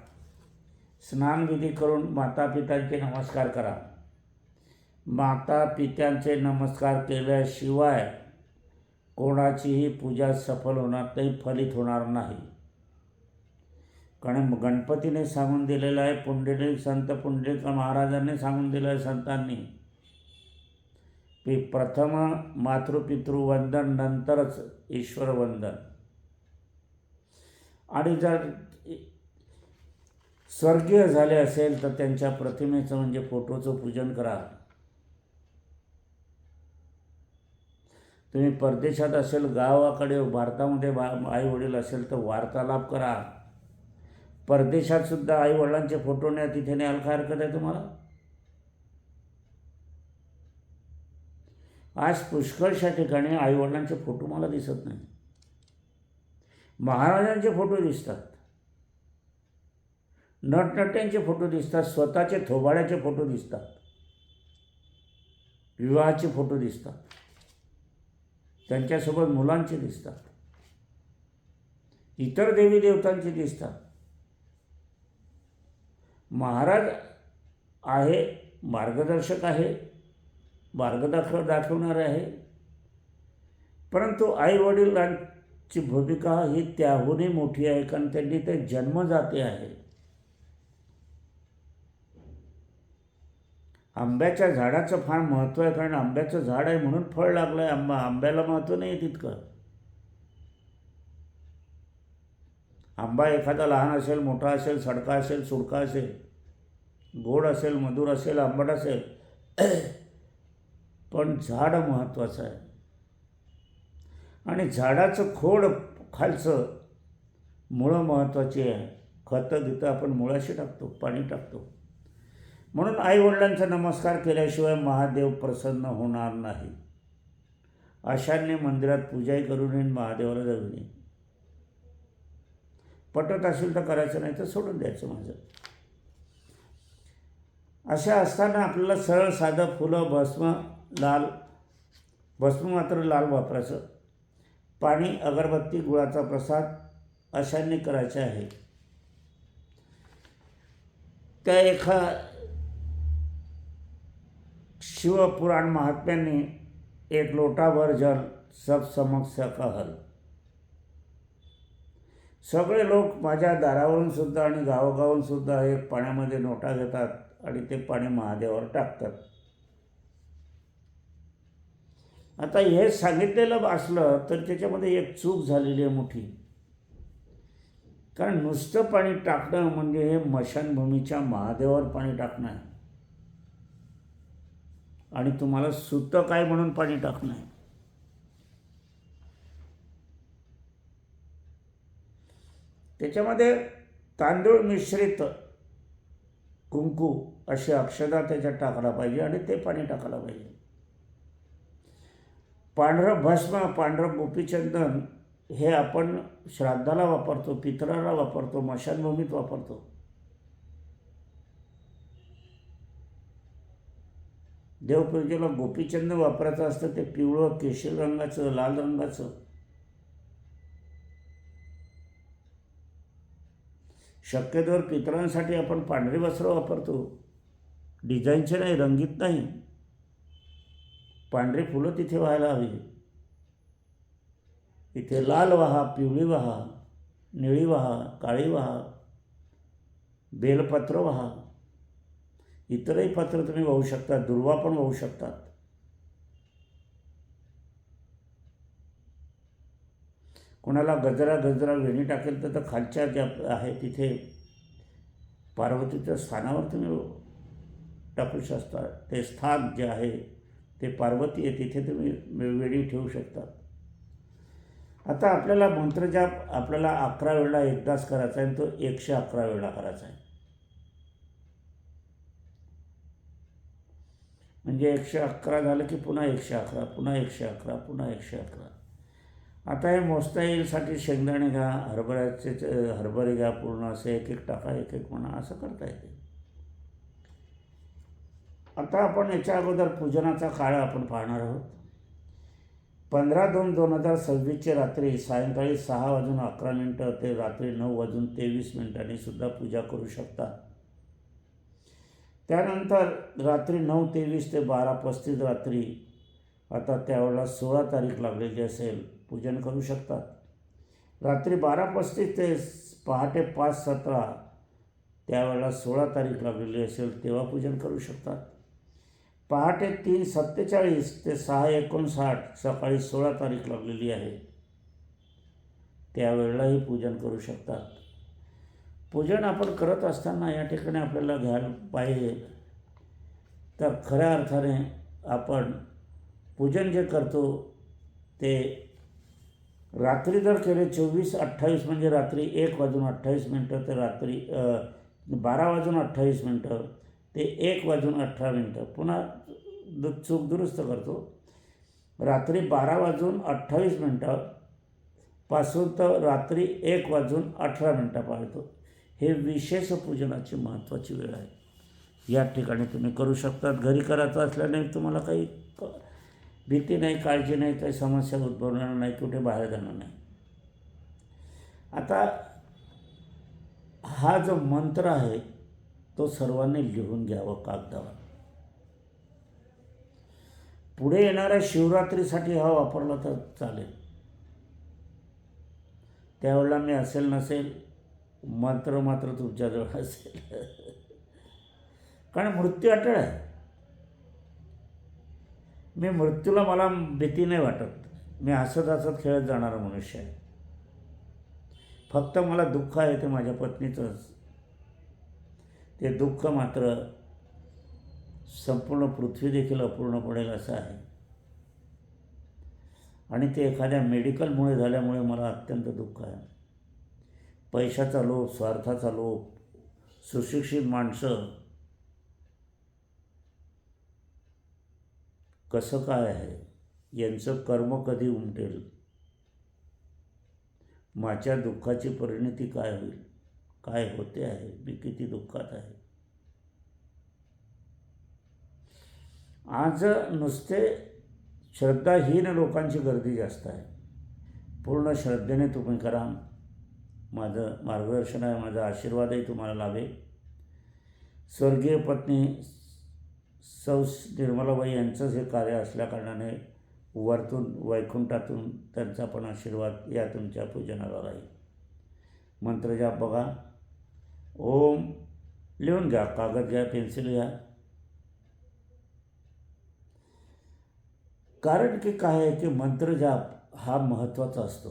स्नानविधी करून मातापित्यांचे नमस्कार करा. मातापित्यांचे नमस्कार केल्याशिवाय कोणाचीही पूजा सफल होणार नाही, फलित होणार नाही. कारण गणपतीने सांगून दिलेलं आहे, पुंडलिक संत पुंडलिक महाराजांनी सांगून दिलं आहे संतांनी, की प्रथम मातृपितृवंदन नंतरच ईश्वरवंदन. आणि जर स्वर्गीय झाले असेल तर त्यांच्या प्रतिमेचं म्हणजे फोटोचं पूजन करा. तुम्ही परदेशात असेल, गावाकडे भारतामध्ये आई वडील असेल तर वार्तालाप करा. परदेशात सुद्धा आई वडिलांचे फोटो न्या, तिथे न्यायला काय हरकत आहे तुम्हाला? आज पुष्कळशा ठिकाणी आई वडिलांचे फोटो मला दिसत नाही. महाराजांचे फोटो दिसतात, नटनट्यांचे फोटो दिसतात, स्वतःचे थोबाड्याचे फोटो दिसतात, विवाहाचे फोटो दिसतात, त्यांच्यासोबत मुलांचे दिसतात, इतर देवी देवतांचे दिसतात. महाराज आहे, मार्गदर्शक आहे, मार्ग दाखवणारे आहे, परंतु आई वडिलांची भूमिका ही त्याहूनही मोठी आहे, कारण त्यांनी ते जन्मजाते आहे. आंब्याच्या झाडाचं फार महत्त्व आहे, कारण आंब्याचं झाड आहे म्हणून फळ लागलं आहे. आंब्याला महत्त्व नाही तितकं. आंबा एखादा लहान असेल, मोठा असेल, सडका असेल, सुडका असेल, गोड असेल, मधुर असेल, आंबट असेल, पण झाड महत्त्वाचं आहे. आणि झाडाचं खोड खालचं मुळं महत्त्वाची आहे. खतं बितं आपण मुळाशी टाकतो, पाणी टाकतो. म्हणून आईवडिलांचा नमस्कार केल्याशिवाय महादेव प्रसन्न होणार नाही. अशाने मंदिरात पूजाही करू नये, महादेवाला जाऊ नये. पटत असेल तर करायचं, नाही तर सोडून द्यायचं माझं. अशा असताना आपल्याला सरळ साधं फुलं, भस्म मात्र लाल वापरायचं. पाणी, अगरबत्ती, गुळाचा प्रसाद अशाने करायचे आहे. त्या शिवपुराण महात्म्यांनी एक लोटाभर जल सब समक्ष कहल. सगळे लोक माझ्या दारावरून सुद्धा आणि गावोगावून सुद्धा एक पाण्यामध्ये नोटा घेतात आणि ते पाणी महादेवावर टाकतात. आता हे सांगितलेलं असलं तर त्याच्यामध्ये एक चूक झालेली आहे मोठी. कारण नुसतं पाणी टाकणं म्हणजे हे मशानभूमीच्या महादेवावर पाणी टाकणं आहे आणि तुम्हाला सुतं काय म्हणून पाणी टाकणं आहे. त्याच्यामध्ये तांदूळ मिश्रित कुंकू अशी अक्षता त्याच्यात टाकायला पाहिजे आणि ते पाणी टाकायला पाहिजे. पांढरं भस्म, पांढरं गोपीचंदन हे आपण श्राद्धाला वापरतो, पितराला वापरतो, मशानभूमीत वापरतो. देवपूजेला गोपीचंदन वापरायचं असतं, ते पिवळं, केशरी रंगाचं, लाल रंगाचं. शक्यतोवर पितरांसाठी आपण पांढरी वस्त्र वापरतो, डिझाईनचे नाही, रंगीत नाही. पांढरी फुलं तिथे व्हायला हवी. इथे लाल वाहा, पिवळी वाहा, निळी वाहा, काळी वाहा, बेलपत्र वाहा, इतरही पत्र तुम्ही वाहू शकता, दुर्वा पण वाहू शकतात. कोणाला गजरा वेणी टाकेल तर खालच्या ज्या आहे तिथे पार्वतीच्या स्थानावर तुम्ही टाकू शकता. ते स्थान जे आहे ते पार्वती आहे, तिथे तुम्ही वेडी ठेवू शकता. आता आपल्याला मंत्रजाप आपल्याला 11 वेळा एकदाच करायचा आहे आणि तो 111 वेळा करायचा आहे. म्हणजे 111 झालं की पुन्हा 111, पुन्हा 111, पुन्हा 111. आता हे मोजता येईलसाठी शेंगदाणे घ्या, हरभरे घ्या, पूर्ण असे एक एक टाका, एक एक म्हणा, असं करता येते. आता आपण याच्या अगोदर पूजनाचा काळ आपण पाहणार आहोत. 15/2/2026 रात्री सायंकाळी 6:11 ते रात्री 9:23 सुद्धा पूजा करू शकता. त्यानंतर रात्री 9:23 ते 12:35 रात्री, आता त्यावेळेला 16 तारीख लागलेली असेल, पूजन करू शकतात. रात्री 12:35 ते पहाटे 5:17 त्यावेळेला 16 तारीख लागलेली असेल तेव्हा पूजन करू शकतात. पहाटे 3:47 ते 6:59 सकाळी 16 तारीख लागलेली आहे, त्यावेळेलाही पूजन करू शकतात. पूजन आपण करत असताना या ठिकाणी आपल्याला घ्यायला पाहिजे तर खऱ्या अर्थाने आपण पूजन जे करतो ते रात्री जर केले 24:28 म्हणजे रात्री 1:28 ते रात्री 12:28 ते 1:18. पुन्हा चूक दुरुस्त करतो. रात्री 12:28 पासून तर रात्री 1:18 पाहतो. हे विशेष पूजनाची महत्त्वाची वेळ आहे. या ठिकाणी तुम्ही करू शकतात. घरी करायचं असल्याने तुम्हाला काही भीती नाही, काळजी नाही, काही समस्या उद्भवणार नाही, कुठे बाहेर जाणार नाही. आता हा जो मंत्र आहे तो सर्वांनी लिहून घ्यावं कागदावर. पुढे येणाऱ्या शिवरात्रीसाठी हा वापरला तर चालेल. त्यावेळेला मी असेल नसेल, मंत्र मात्र तुमच्याजवळ असेल. कारण मृत्यू अटळ आहे. मी मृत्यूला मला भीती नाही वाटत. मी हसत हसत खेळत जाणारा मनुष्य आहे. फक्त मला दुःख आहे ते माझ्या पत्नीचंच. ते दुःख मात्र संपूर्ण पृथ्वी देखील अपूर्ण पडेल असं आहे. आणि ते एखाद्या मेडिकलमुळे झाल्यामुळे मला अत्यंत दुःख आहे. पैशाचा लोभ, स्वार्थाचा लोभ, सुशिक्षित माणसं कसं काय आहे, यांचं कर्म कधी उमटेल, माझ्या दुःखाची परिणती काय होईल, काय होते आहे, मी किती दुःखात आहे. आज नुसते श्रद्धाहीन लोकांची गर्दी जास्त आहे. पूर्ण श्रद्धेने तुम्ही करा. माझं मार्गदर्शन आहे, माझा आशीर्वादही तुम्हाला लाभेल. स्वर्गीय पत्नी सौ निर्मलाबाई यांचंच हे कार्य असल्याकारणाने वरतून वैकुंठातून त्यांचा पण आशीर्वाद या तुमच्या पूजनाला राहील. मंत्रजाप बघा. ओम लिहून घ्या, कागद घ्या, पेन्सिल घ्या. कारण की काय आहे की मंत्रजाप हा महत्त्वाचा असतो.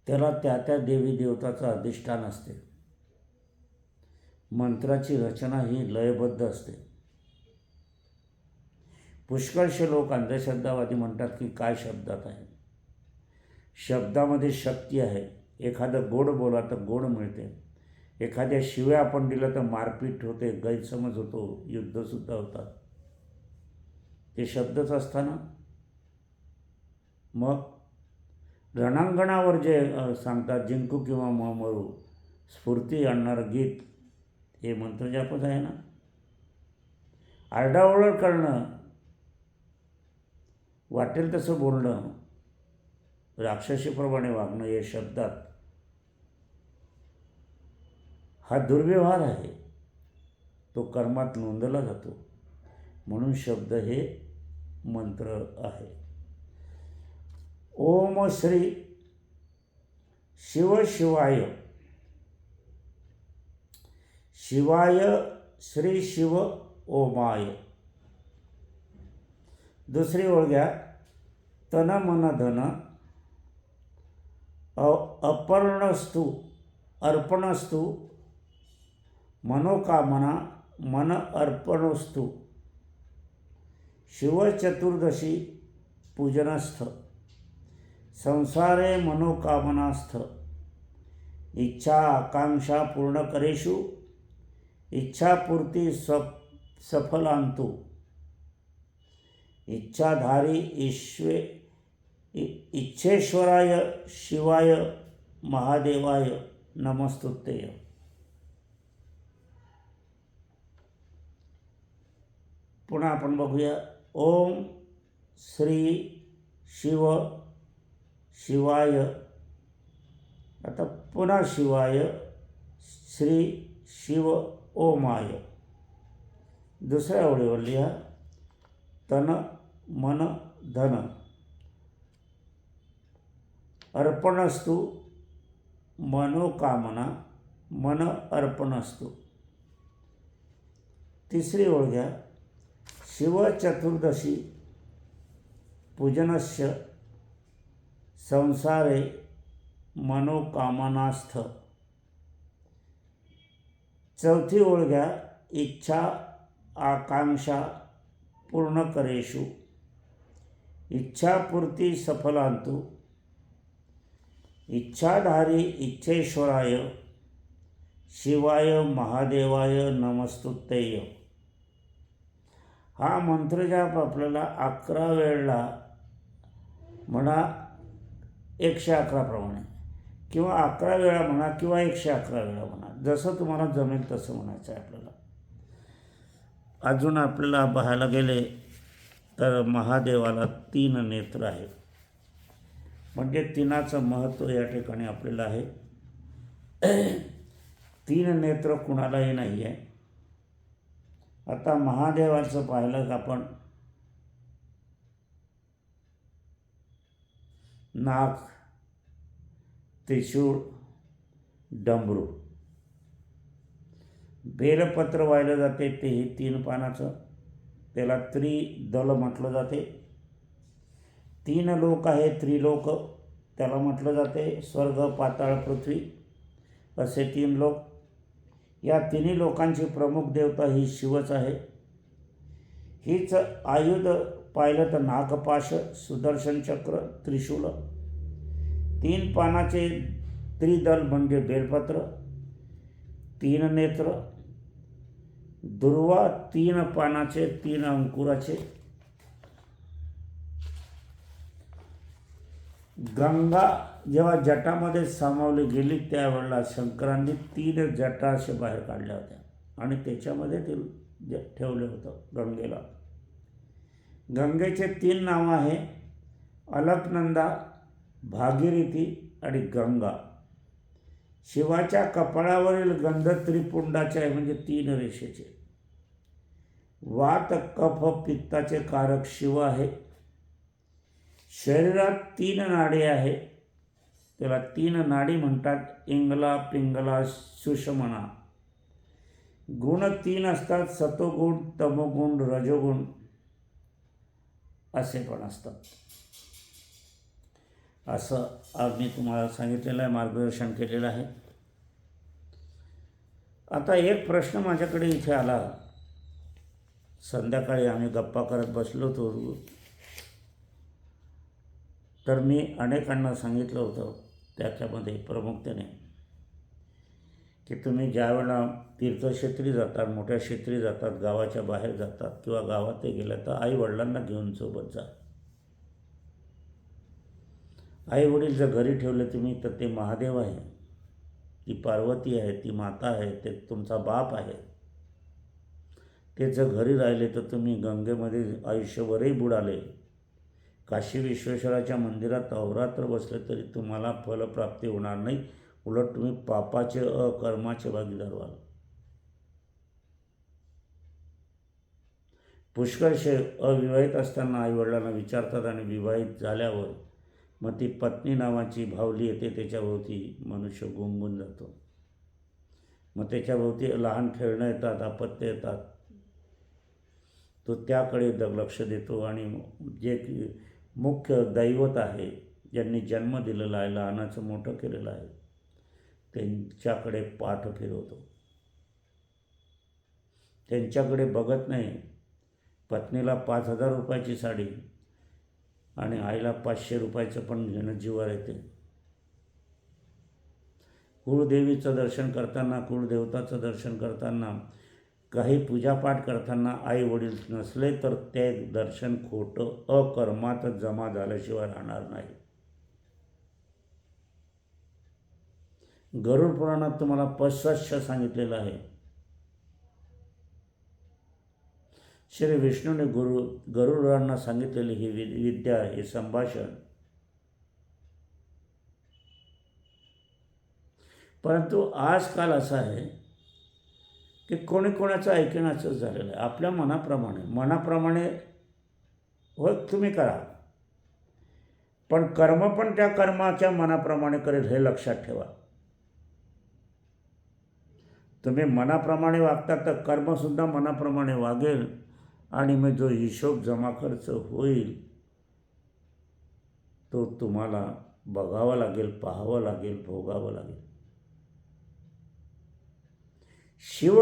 त्याला त्या त्या देवी देवताचं अधिष्ठान असते. मंत्राची रचना ही लयबद्ध असते. पुष्कळशे लोक अंधश्रद्धावादी म्हणतात की काय शब्दात आहे. शब्दामध्ये शक्ती आहे. एखादं गोड बोला तर गोड मिळते. एखाद्या शिव्या आपण दिलं तर मारपीट होते, गैरसमज होतो, युद्धसुद्धा होतात. ते शब्दच असताना मग रणांगणावर जे सांगतात जिंकू किंवा मरू, स्फूर्ती आणणारं गीत, हे मंत्रजापच आहे ना. आरडाओरड करणं, वाटेल तसं बोलणं, राक्षसीप्रमाणे वागणं, हे शब्दात हा दुर्व्यवहार आहे. तो कर्मात नोंदला जातो. म्हणून शब्द हे मंत्र आहे. ओम श्री शिव शिवाय, शिवाय श्री शिव ओमाय. दुसरी ओळ घ्या. तन मन धन अपर्णस्तु अर्पणस्तु मनोकामना मन अर्पणोस्तु शिवचतुर्दशी पूजनस्थ संसारे मनोकामनास्थ इच्छा आकांक्षा पूर्ण करेषु इच्छापूर्ती सफलांतु इच्छाधारी इच्छेश्वराय शिवाय महादेवाय नमस्तुते। पुन्हा आपण बघूया। ओम श्री शिव शिवाय, आता पुन्हा शिवाय श्री शिव ओमाय। दुसऱ्या ओळीवर लिहा तन मन धन अर्पणस्तु मनोकामना मन अर्पणस्तु। तिसरी ओळ घ्या शिवचतुर्दशी पूजनस्य संसारे मनोकामनास्थ। चौथी ओळ घ्या इच्छा आकांक्षा पूर्ण करेषु इच्छापूर्ती सफलांतु इच्छाधारी इच्छेश्वराय शिवाय महादेवाय नमस्तुतेय। हा मंत्रजाप आपल्याला 11 वेळेला म्हणा 111 प्रमाणे, किंवा 11 वेळा म्हणा किंवा 111 वेळा म्हणा, जसं तुम्हाला जमेल तसं म्हणायचं आहे आपल्याला। अजून आपल्याला पाहायला गेले तर महादेवाला 3 नेत्र आहेत, म्हणजे तिनाचं महत्त्व या ठिकाणी आपल्याला आहे। 3 नेत्र कुणालाही नाही आहे। आता महादेवाचं पाहिलं आपण नाग त्रिशूळ डमरू, बेलपत्र वाहिलं जाते तेही 3 पानाचं, त्याला त्रिदल म्हटलं जाते। 3 लोक आहे त्रिलोक त्याला म्हटलं जाते, स्वर्ग पाताळ पृथ्वी असे 3 लोक। या 3 लोकांची प्रमुख देवता ही शिवच आहे। हीच आयुध पाहिलं तर नागपाश सुदर्शन चक्र त्रिशूल, 3 पानाचे त्रिदल म्हणजे बेलपत्र, 3 नेत्र दुर्वा, 3 पानाचे 3 अंकुराचे। गंगा जेव्हा जटामध्ये सामावली गेली त्यावेळेला शंकरांनी 3 जटा असे बाहेर काढल्या होत्या आणि त्याच्यामध्ये ते ठेवलं होतं गंगेला। गंगेचे 3 नावं आहे अलकनंदा, भागीरथी आणि गंगा। शिवाच्या कपाळावरील गंध त्रिपुंडाचे आहे, म्हणजे 3 रेषेचे। वात कफ पित्ताचे कारक शिव आहे। शरीरात 3 नाडी आहे, त्याला 3 नाडी म्हणतात, इंगला पिंगला सुषमना। गुण 3 असतात, सतोगुण तमोगुण रजोगुण असे पण असतात। असं आम्ही तुम्हाला सांगितलेलं आहे, मार्गदर्शन केलेलं आहे। आता एक प्रश्न माझ्याकडे इथे आला, संध्याकाळी आम्ही गप्पा करत बसलो होतो, तर मी अनेकांना सांगितलं होतं त्याच्यामध्ये प्रमुखतेने की तुम्ही ज्यावेळेला तीर्थक्षेत्री जातात, मोठ्या क्षेत्री जातात, गावाच्या बाहेर जातात किंवा गावात गेलं तर आईवडिलांना घेऊन सोबत जा। आईवडील जर घरी ठेवले तुम्ही तर ते महादेव आहे, ती पार्वती आहे, ती माता आहे, ते तुमचा बाप आहे। ते जर घरी राहिले तर तुम्ही गंगेमध्ये आयुष्यभरही बुडाले, काशी विश्वेश्वराच्या मंदिरात अहोरात्र बसले तरी तुम्हाला फलप्राप्ती होणार नाही, उलट तुम्ही पापाचे कर्माचे भागीदार व्हाल। पुष्कळशे अविवाहित असताना आईवडिलांना विचारतात आणि विवाहित झाल्यावर मग ती पत्नी नावाची भावली येते, त्याच्याभोवती मनुष्य गुंगून जातो। मग त्याच्याभोवती लहान खेळणं येतात, अपत्य येतात, तो त्याकडे लक्ष देतो आणि जे मुख्य दैवत आहे, ज्यांनी जन्म दिलेला आहे, लहानाचं मोठं केलेलं आहे, त्यांच्याकडे पाठ फिरवतो, त्यांच्याकडे बघत नाही. पत्नीला 5,000 रुपयाची साडी आणि आईला 500 रुपयाचं पण घेणं जीवावर येते. कुळदेवीचं दर्शन करताना, कुळदेवताचं दर्शन करताना, काही पूजापाठ करताना आई वडील नसले तर ते दर्शन खोटं अकर्मात जमा झाल्याशिवाय राहणार नाही. गरुड पुराणात तुम्हाला स्पष्ट सांगितलेलं आहे. श्री विष्णूने गरुडांना सांगितलेली ही विद्या, हे संभाषण. परंतु आजकाल असं आहे की कोणी कोणाचं ऐकण्याचं झालेलं आहे. आपल्या मनाप्रमाणे हो तुम्ही करा, पण कर्म पण त्या कर्माच्या मनाप्रमाणे करेल हे लक्षात ठेवा. तुम्ही मनाप्रमाणे वागता तर कर्मसुद्धा मनाप्रमाणे वागेल आणि मग जो हिशोब जमा खर्च होईल तो तुम्हाला बघावा लागेल, पाहावं लागेल, भोगावं लागेल. शिव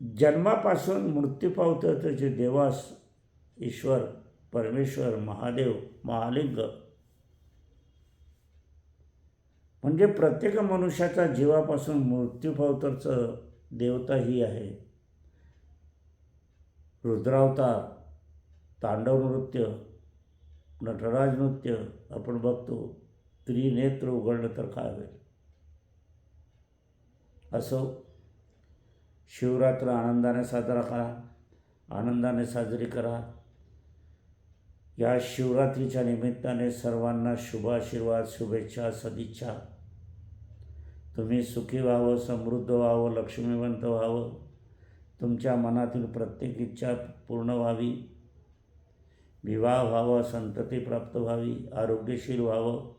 जन्मापासून मृत्यूपर्यंत जे देवास, ईश्वर, परमेश्वर, महादेव, महालिंग म्हणजे प्रत्येक मनुष्याचा जीवापासून मृत्यूपर्यंतचं देवता ही आहे. रुद्रावतार, तांडव नृत्य, नटराज नृत्य आपण बघतो. त्रिनेत्र उघडलं तर काय होईल. असो, शिवरात्र आनंदाने साजरा करा, आनंदाने साजरी करा. या शिवरात्रीच्या निमित्ताने सर्वांना शुभाशीर्वाद, शुभेच्छा, सदिच्छा. तुम्ही सुखी व्हावं, समृद्ध व्हावं, लक्ष्मीवंत व्हावं, तुमच्या मनातील प्रत्येक इच्छा पूर्ण व्हावी, विवाह व्हावं, संतती प्राप्त व्हावी, आरोग्यशील व्हावं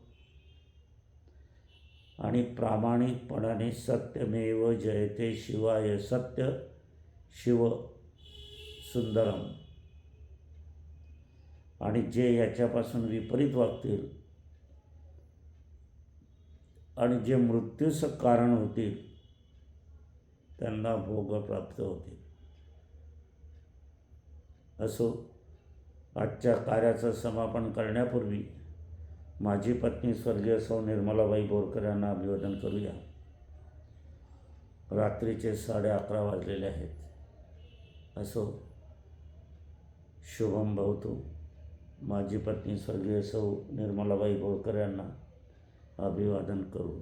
आणि प्रामाणिकपणाने सत्यमेव जयते शिवाय सत्य शिव सुंदरम. आणि जे याच्यापासून विपरीत वागतील आणि जे मृत्यूचं कारण होतील त्यांना भोग प्राप्त होतील. असो, आजच्या कार्याचं समापन करण्यापूर्वी माझी पत्नी स्वर्गीय सौ निर्मलाबाई बोरकर यांना अभिवादन करूया. रात्रीचे 11:30 वाजलेले आहेत. असो, शुभम भवतु. माझी पत्नी स्वर्गीय सौ निर्मलाबाई बोरकर यांना अभिवादन करू.